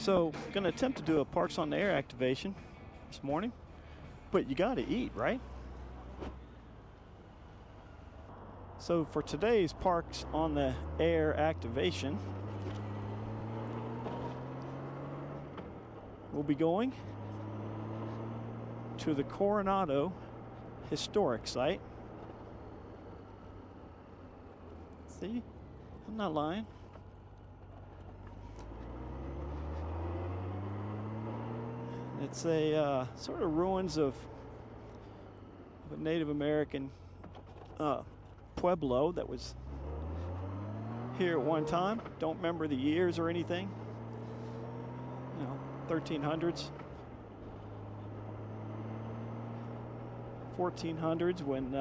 So, gonna attempt to do a Parks on the Air activation this morning, but you gotta eat, right? So for today's Parks on the Air activation, we'll be going to the Coronado historic site. See, I'm not lying. It's a sort of ruins of a Native American pueblo that was here at one time. Don't remember the years or anything. You know, 1300s, 1400s, when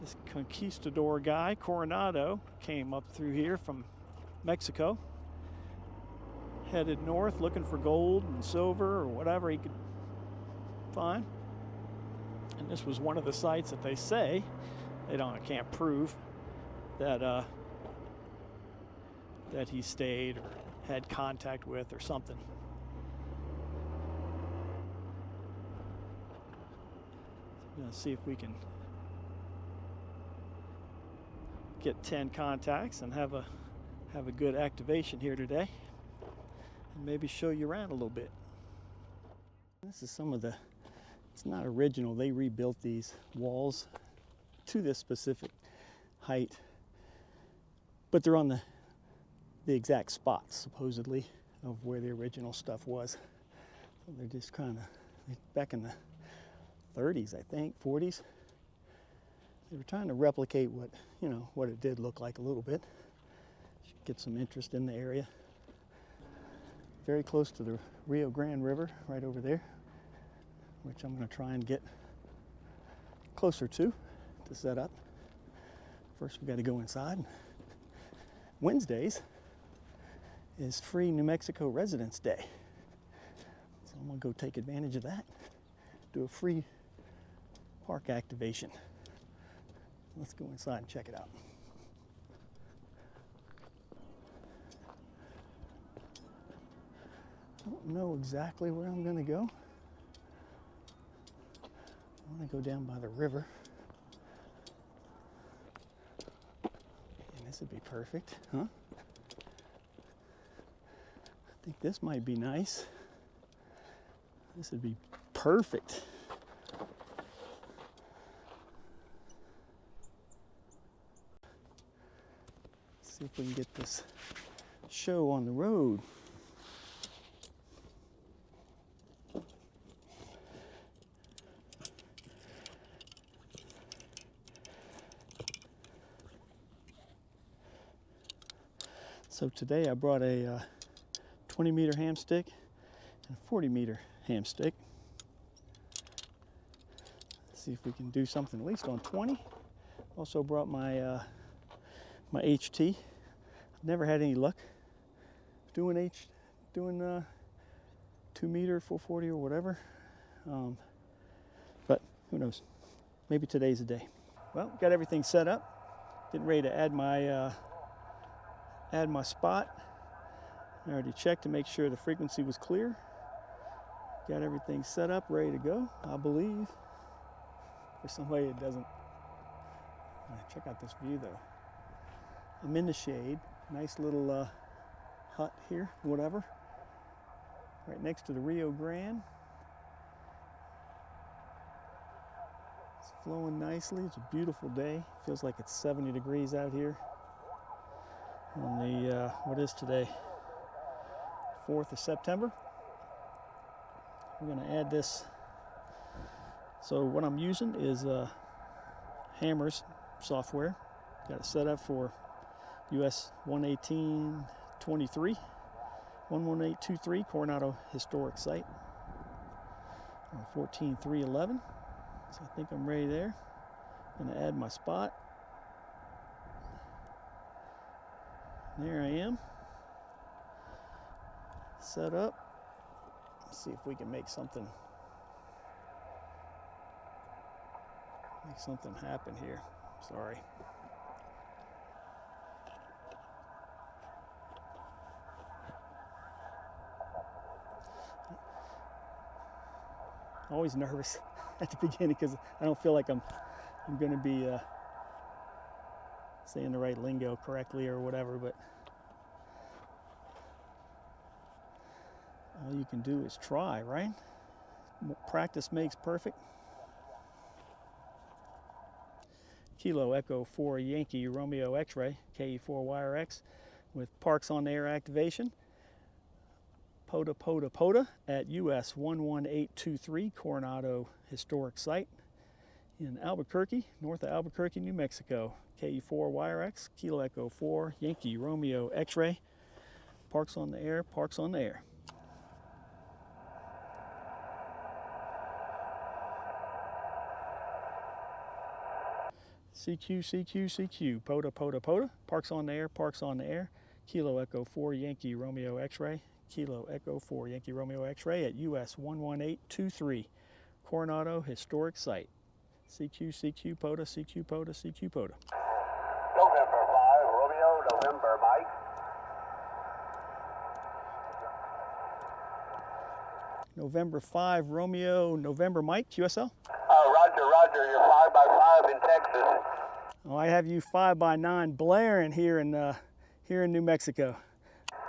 this conquistador guy, Coronado, came up through here from Mexico, headed north looking for gold and silver or whatever he could find. And this was one of the sites that they say, can't prove, that that he stayed or had contact with or something. So I'm gonna see if we can get 10 contacts and have a good activation here today, and maybe show you around a little bit. This is some of the, it's not original, they rebuilt these walls to this specific height, but they're on the exact spots, supposedly, of where the original stuff was. So they're just kind of, back in the 30s, I think, 40s, they were trying to replicate what, what it did look like a little bit. Should get some interest in the area. Very close to the Rio Grande River, right over there, which I'm going to try and get closer to set up. First, we got to go inside. Wednesdays is free New Mexico Residents Day, so I'm going to go take advantage of that, do a free park activation. Let's go inside and check it out. I don't know exactly where I'm going to go. I want to go down by the river. And this would be perfect, huh? I think this might be nice. This would be perfect. Let's see if we can get this show on the road. So today I brought a 20-meter ham stick and a 40-meter ham stick. Let's see if we can do something at least on 20. Also brought my my HT. I've never had any luck doing 2-meter, 440 or whatever. But who knows? Maybe today's the day. Well, got everything set up. Getting ready to add my spot. I already checked to make sure the frequency was clear. Got everything set up, ready to go, I believe. For somebody that doesn't. Check out this view though. I'm in the shade. Nice little hut here, whatever. Right next to the Rio Grande. It's flowing nicely. It's a beautiful day. Feels like it's 70 degrees out here. On the, what is today? 4th of September. We're going to add this. So what I'm using is Hammers software. Got it set up for US-11823, 11823 Coronado historic site. 14311. So I think I'm ready there. I'm going to add my spot. There I am, set up. Let's see if we can make something happen here. Sorry. always nervous at the beginning because I don't feel like I'm going to be saying the right lingo correctly or whatever, but all you can do is try, right? Practice makes perfect. Kilo Echo 4 Yankee Romeo X-Ray, KE4YRX with Parks on the Air activation. POTA at US-11823 Coronado Historic Site in Albuquerque, north of Albuquerque, New Mexico. KE4YRX, Kilo Echo 4 Yankee Romeo X-Ray. Parks on the Air, Parks on the Air. CQ, POTA, Parks on the Air, Parks on the Air. Kilo Echo 4 Yankee Romeo X-Ray, Kilo Echo 4 Yankee Romeo X-Ray at US-11823 Coronado Historic Site. CQ, POTA, November 5, Romeo, November, Mike. November 5, Romeo, November, Mike, QSL? Roger, you're 5 by 5 in Texas. Oh, I have you 5 by 9 blaring here in New Mexico.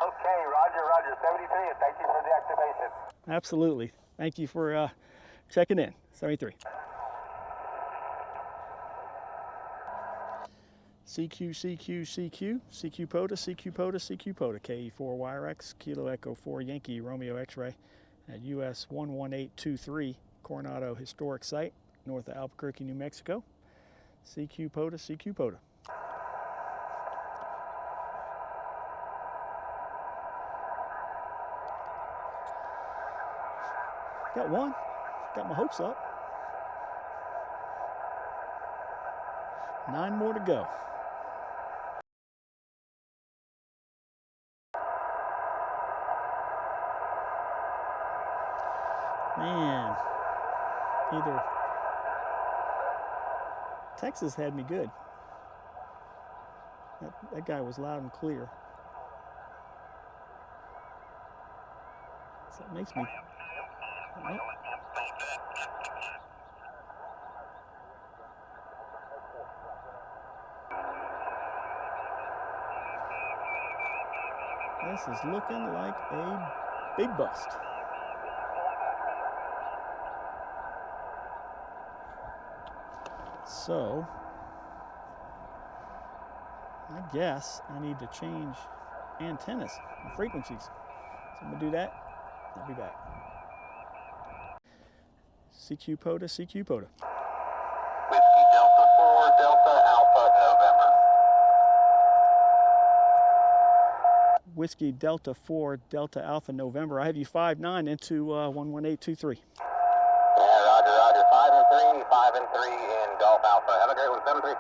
Okay, Roger, 73, and thank you for the activation. Absolutely. Thank you for checking in, 73. CQ, POTA, KE4YRX, Kilo Echo 4 Yankee Romeo X-Ray at US-11823 Coronado Historic Site, north of Albuquerque, New Mexico. CQ, POTA. Got one. Got my hopes up. 9 more to go. Man, either Texas had me good. That guy was loud and clear. So it makes me. Oh. This is looking like a big bust. So, I guess I need to change antennas and frequencies. So I'm going to do that. I'll be back. CQ, POTA. Whiskey Delta 4, Delta Alpha, November. Whiskey Delta 4, Delta Alpha, November. I have you 5-9 into 11823. Yeah, Roger, 5 and 3 in Golf Alpha. Have a great one, 7-3.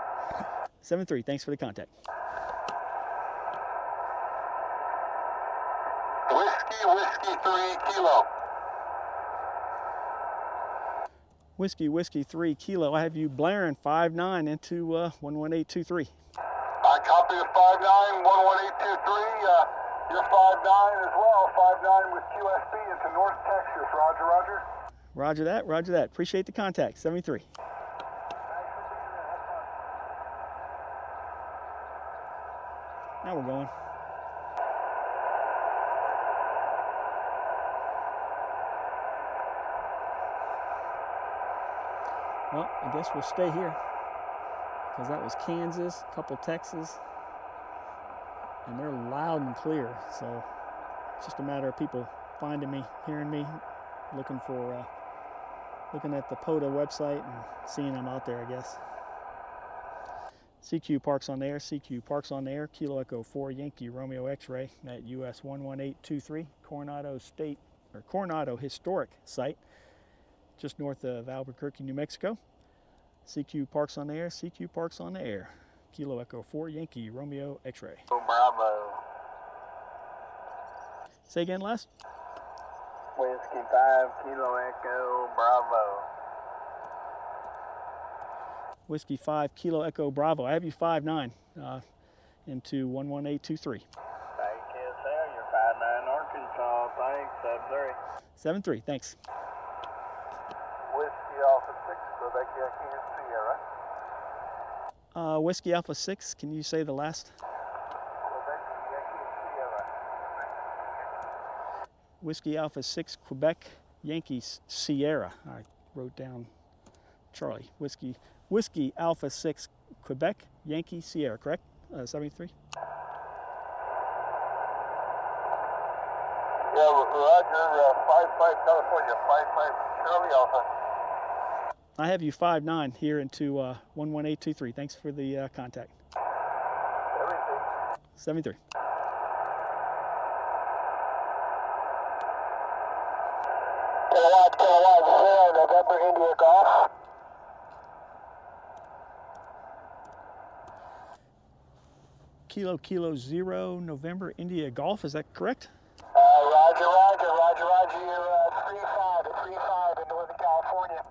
7-3, thanks for the contact. Whiskey 3 Kilo. Whiskey 3 Kilo. I have you blaring 5-9 into 11823. I copy the 5-9, 11823. You're 5-9 as well. 5-9 with QSB into North Texas. Roger. Roger that. Appreciate the contact. 73. Now we're going. Well, I guess we'll stay here because that was Kansas, a couple Texas, and they're loud and clear. So it's just a matter of people finding me, hearing me, looking at the POTA website and seeing them out there, I guess. CQ Parks on the Air, Kilo Echo 4 Yankee Romeo X-Ray at US-11823 Coronado Historic Site, just north of Albuquerque, New Mexico. CQ Parks on the Air, Kilo Echo 4 Yankee Romeo X-Ray. Bravo. Say again, Les? Whiskey 5 Kilo Echo Bravo. Whiskey 5 Kilo Echo Bravo. I have you 5-9 into 11823. Thank you, sir. You're 5-9 Arkansas. Thanks. 7-3. 7-3, thanks. Quebec Yankee Sierra. Whiskey Alpha 6, can you say the last? Quebec Yankee Sierra. Whiskey Alpha 6, Quebec Yankee Sierra. I wrote down Charlie. Whiskey Alpha 6, Quebec Yankee Sierra, correct? 73? Yeah, Roger, 55 California, 55 Charlie Alpha. I have you 5-9 here into 11823. Thanks for the contact. Everything. 73. Kilowatt, 0, November India Golf. Kilo 0 November India Golf, is that correct? Roger, you're 35 in Northern California.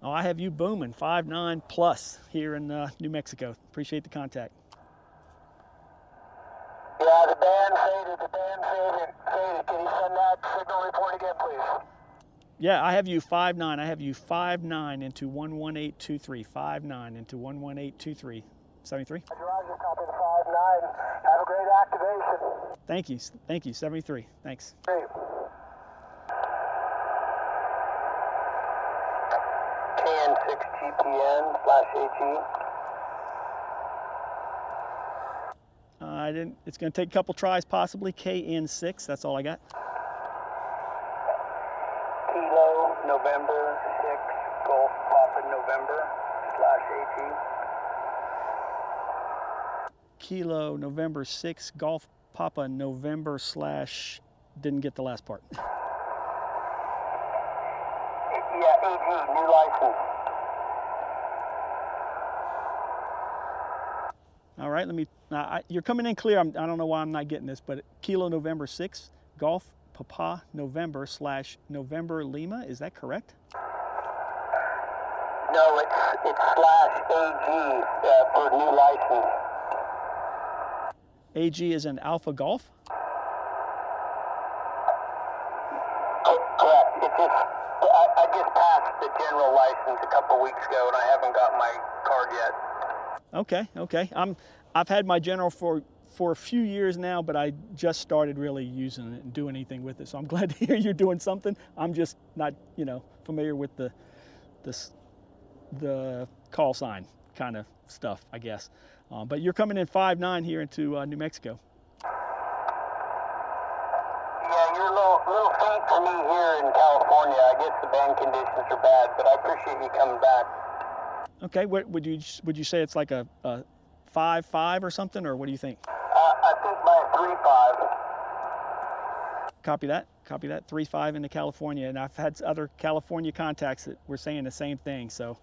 Oh, I have you booming 5-9 plus here in New Mexico. Appreciate the contact. Yeah, the band faded. Can you send that signal report again, please? Yeah, I have you 5-9. I have you 5-9 into 11823. 5-9 into 11823. 73? Roger, copy the 5-9. Have a great activation. Thank you. 73. Thanks. Great. KN6GPN/AG. I didn't. It's going to take a couple tries, possibly. KN6. That's all I got. Kilo November 6 Golf Papa November/AG. Kilo November 6 Golf Papa November / didn't get the last part. Yeah, AG, new license. All right, let me. You're coming in clear. I don't know why I'm not getting this, but Kilo November 6 Golf Papa November / November Lima. Is that correct? No, it's /AG for new license. AG is an Alpha Golf. Correct. I just passed the general license a couple weeks ago, and I haven't got my card yet. Okay. I've had my general for a few years now, but I just started really using it and doing anything with it. So I'm glad to hear you're doing something. I'm just not, familiar with the call sign kind of stuff, I guess. But you're coming in 5-9 here into New Mexico. Yeah, you're a little faint for me here in California. I guess the band conditions are bad, but I appreciate you coming back. Okay, what would you say it's like a 5-5 or something, or what do you think? I think by 3-5. Copy that. 3-5 into California, and I've had other California contacts that were saying the same thing. So,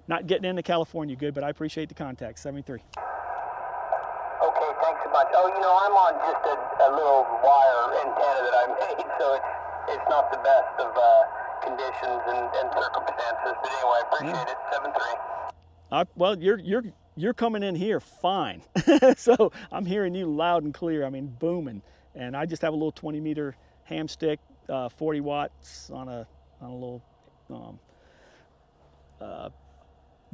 not getting into California good, but I appreciate the contact. 73. Okay, thanks a bunch. Oh, I'm on just a little wire antenna that I made, so it's not the best of conditions and circumstances. But anyway, I appreciate it. 7-3. Well, you're coming in here fine. So I'm hearing you loud and clear. I mean, booming. And I just have a little 20-meter ham stick, 40 watts on a little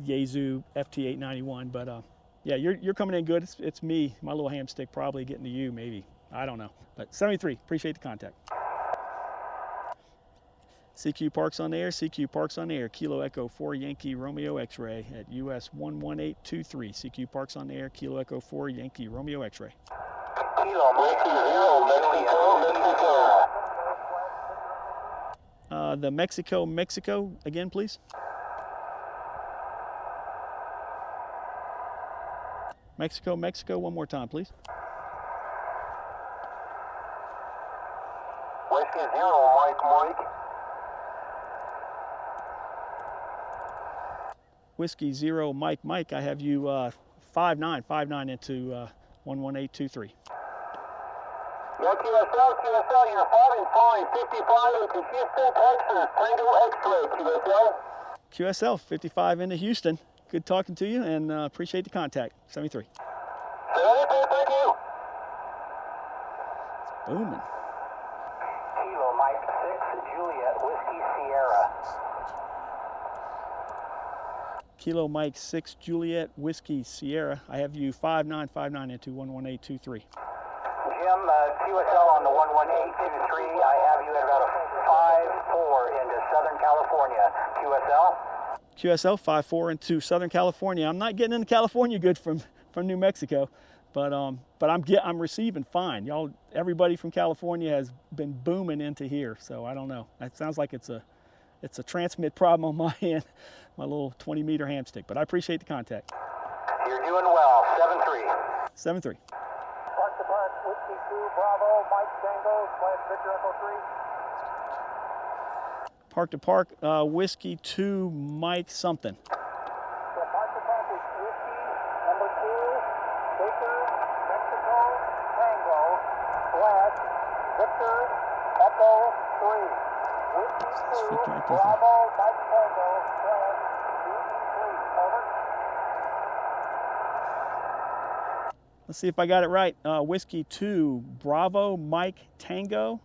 Yaesu FT891. But yeah, you're coming in good. It's me, my little ham stick, probably getting to you, maybe. I don't know. But 73. Appreciate the contact. CQ Parks on air, Kilo Echo 4 Yankee Romeo X-Ray at US-11823. CQ Parks on air, Kilo Echo 4 Yankee Romeo X-Ray. Kilo Mexico. The Mexico, again, please. Mexico, one more time, please. Whiskey 0, Mike. Whiskey 0, Mike. I have you 5-9 into 11823. Yeah, QSL, you're 5-5, 55 into Houston, Texas, Tango X-Ray, QSL 55 into Houston. Good talking to you, and appreciate the contact. 73. Thank you. It's booming. Kilo Mike 6, Juliet Whiskey Sierra. Kilo Mike 6 Juliet Whiskey Sierra. I have you 5959 into 11823. Jim, QSL on the 11823. I have you at about a 5-4 into Southern California. QSL? QSL 5-4 into Southern California. I'm not getting into California good from New Mexico, but I'm receiving fine. Y'all, everybody from California has been booming into here, so I don't know. It sounds like it's a transmit problem on my end, my little 20-meter ham stick, but I appreciate the contact. You're doing well. 7-3. 7-3. Park to Park, Whiskey 2, Bravo, Mike Tango, Flight Victor Echo 3. Park to Park, Whiskey 2, Mike something. So Park to Park is Whiskey number 2, Baker, Mexico, Tango, Flight Victor Echo 3. Whiskey 2, Bravo, Mike Tango, Flight DE3. Over. Let's see if I got it right. Whiskey 2, Bravo, Mike Tango.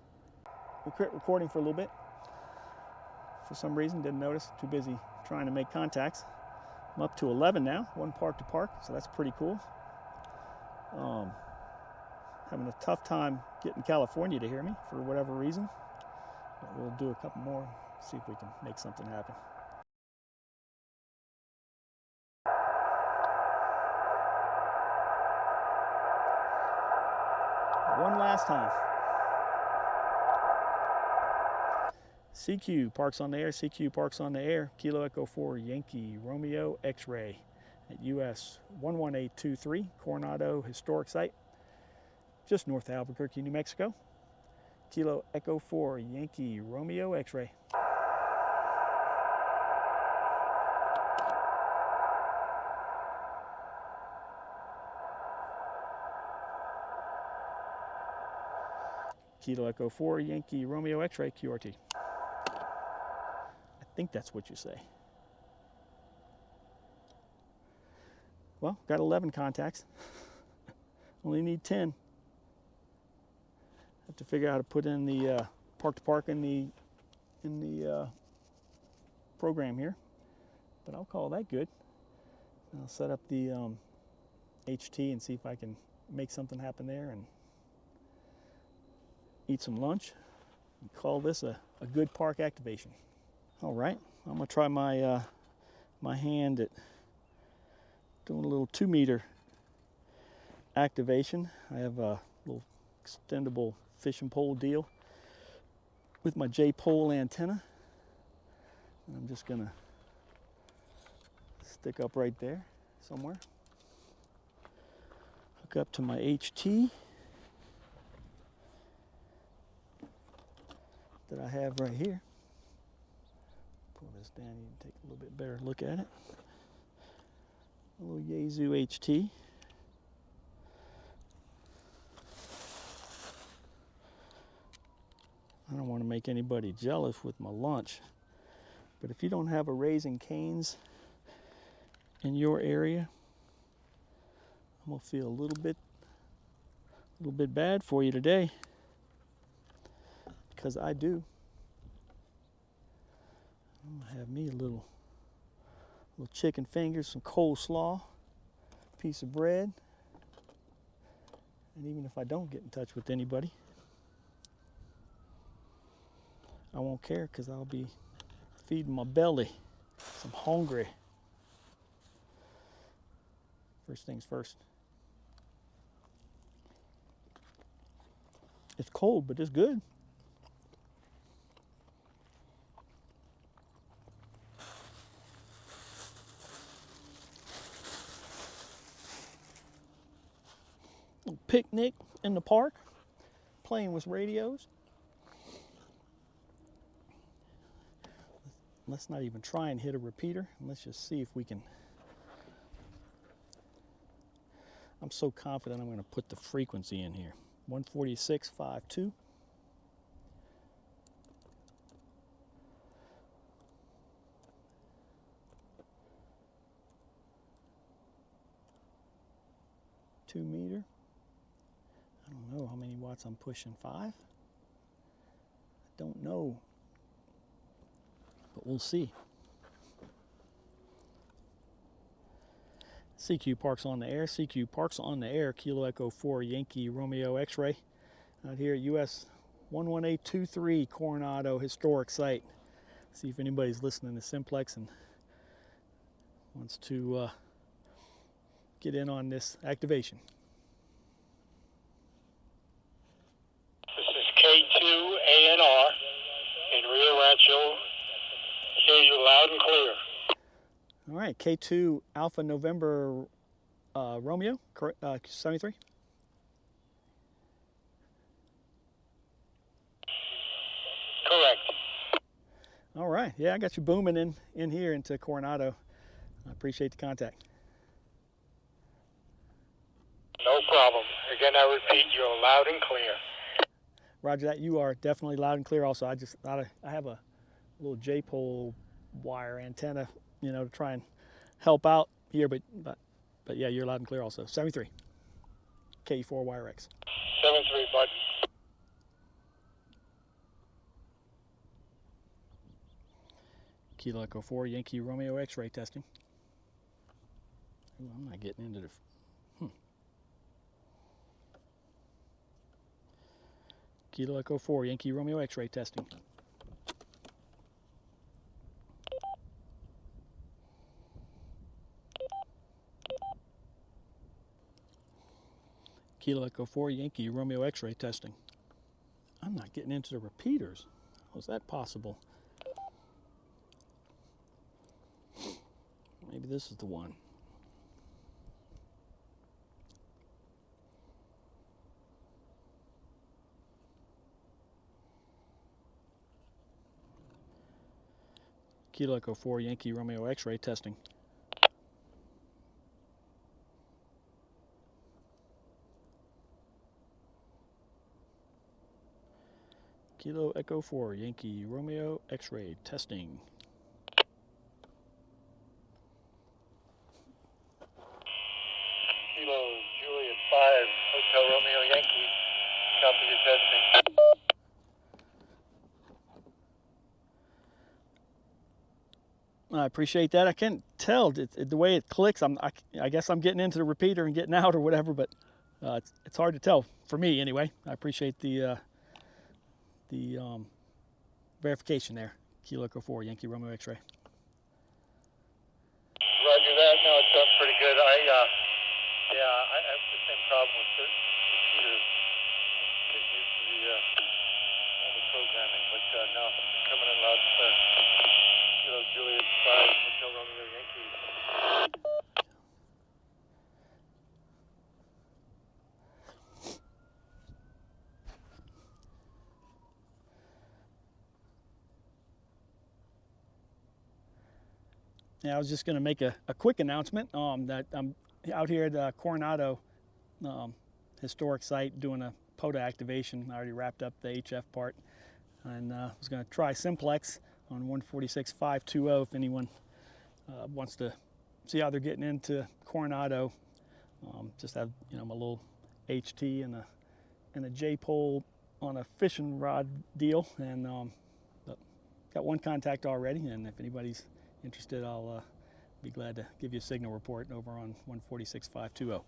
We quit recording for a little bit. For some reason, didn't notice. Too busy trying to make contacts. I'm up to 11 now, one park to park, so that's pretty cool. Having a tough time getting California to hear me for whatever reason. But we'll do a couple more, see if we can make something happen. One last time. CQ parks on the air, CQ parks on the air. Kilo Echo 4 Yankee Romeo X-Ray at US-11823 Coronado Historic Site, just north of Albuquerque, New Mexico. Kilo Echo 4 Yankee Romeo X-Ray. Kilo Echo 4 Yankee Romeo X-Ray QRT. I think that's what you say. Well, got 11 contacts. Only need 10. Have to figure out how to put in the park to park in the program here, but I'll call that good. I'll set up the HT and see if I can make something happen there and eat some lunch and call this a good park activation. All right, I'm gonna try my my hand at doing a little 2-meter activation. I have a little extendable fishing pole deal with my J-pole antenna. And I'm just gonna stick up right there somewhere. Hook up to my HT that I have right here. Pull this down, you can take a little bit better look at it. A little Yaesu HT. I don't want to make anybody jealous with my lunch, but if you don't have a Raising Cane's in your area, I'm gonna feel a little bit bad for you today, because I do. I'm gonna have me a little chicken fingers, some coleslaw, piece of bread, and even if I don't get in touch with anybody, I won't care, because I'll be feeding my belly. I'm hungry. First things first. It's cold, but it's good. Little picnic in the park, playing with radios. Let's not even try and hit a repeater. Let's just see if we can. I'm so confident I'm going to put the frequency in here. 146.52. Two meter. I don't know how many watts I'm pushing. 5? I don't know. But we'll see. CQ Parks on the Air, CQ Parks on the Air, Kilo Echo 4 Yankee Romeo X-Ray out here at US-11823 Coronado Historic Site. See if anybody's listening to Simplex and wants to get in on this activation. This is K2 ANR in Rio Grande. Hear you loud and clear. All right, K2 Alpha November Romeo 73. Correct. All right, yeah, I got you booming in here into Coronado. I appreciate the contact. No problem. Again, I repeat, you're loud and clear. Roger that. You are definitely loud and clear. Also, I have a little J-pole wire antenna, you know, to try and help out here, but yeah, you're loud and clear also. 73 K4 wire X. 73, bud. Kilo Echo 4 Yankee Romeo X-ray testing. Ooh, I'm not getting into the Kilo Echo 4 Yankee Romeo X-ray testing. Kilo Echo 4 Yankee Romeo X-ray testing. I'm not getting into the repeaters. How is that possible? Maybe this is the one. Kilo Echo 4 Yankee Romeo X-ray testing. Kilo Echo 4 Yankee Romeo X-ray testing. Kilo Juliet 5 Hotel Romeo Yankee. Copy your testing. I appreciate that. I can't tell the way it clicks. I guess I'm getting into the repeater and getting out or whatever, but it's hard to tell for me anyway. I appreciate the verification there. Kilo Echo 4 Yankee Romeo X-ray. Roger that. No, it sounds pretty good. Yeah, I have the same problem with certain computers. Getting used to all the programming, but no, coming in loud and clear. Kilo Juliet 5 Hotel Romeo Yankee. Yeah, I was just going to make a quick announcement that I'm out here at Coronado Historic Site doing a POTA activation. I already wrapped up the HF part, and I was going to try Simplex on 146.520 if anyone wants to see how they're getting into Coronado. Just have, you know, my little HT and a J-pole on a fishing rod deal, and got one contact already, and if anybody's interested, I'll be glad to give you a signal report over on 146.520.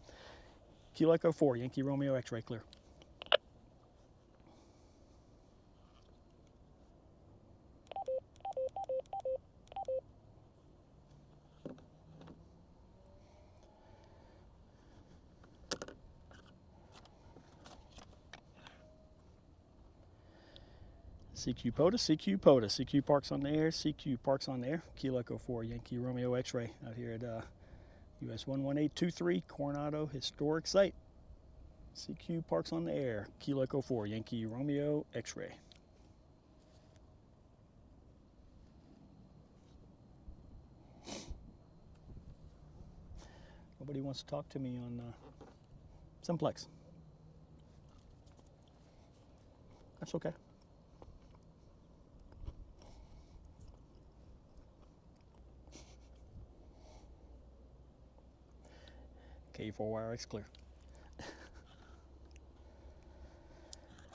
Kilo Echo 4 Yankee Romeo X-ray clear. CQ POTA, CQ POTA, CQ Parks on the Air, CQ Parks on the Air, Kilo Echo 4 Yankee Romeo X-ray out here at US-11823 Coronado Historic Site. CQ Parks on the Air, Kilo Echo 4 Yankee Romeo X-ray. Nobody wants to talk to me on Simplex. That's okay. K4 wire X clear.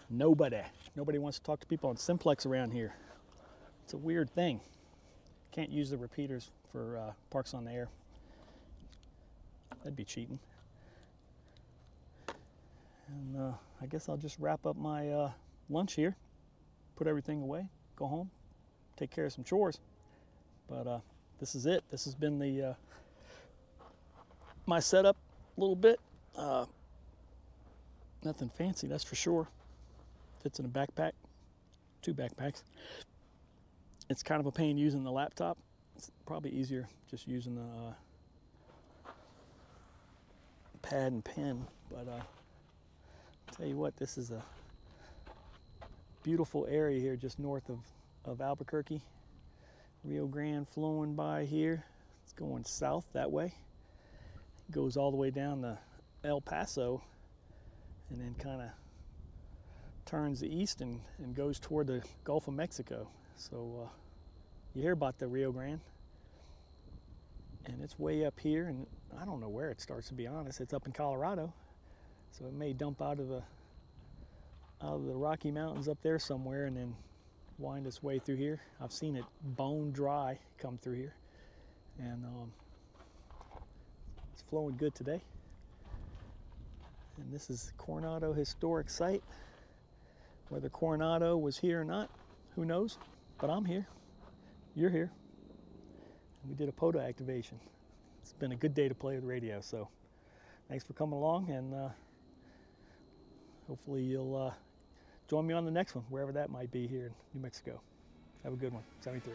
Nobody wants to talk to people on Simplex around here. It's a weird thing. Can't use the repeaters for Parks on the Air. That'd be cheating. And I guess I'll just wrap up my lunch here, put everything away, go home, take care of some chores. But this is it. This has been the my setup a little bit. Nothing fancy, that's for sure. Fits in a backpack, 2 backpacks. It's kind of a pain using the laptop. It's probably easier just using the pad and pen. But tell you what, this is a beautiful area here just north of Albuquerque. Rio Grande flowing by here. It's going south that way. It goes all the way down to El Paso and then kind of turns east and goes toward the Gulf of Mexico. So you hear about the Rio Grande, and it's way up here, and I don't know where it starts, to be honest. It's up in Colorado, so it may dump out of the Rocky Mountains up there somewhere and then wind its way through here. I've seen it bone dry come through here, and it's flowing good today. And this is Coronado Historic Site. Whether Coronado was here or not, who knows? But I'm here. You're here. And we did a POTA activation. It's been a good day to play with radio. So thanks for coming along, and hopefully you'll join me on the next one, wherever that might be here in New Mexico. Have a good one. 73.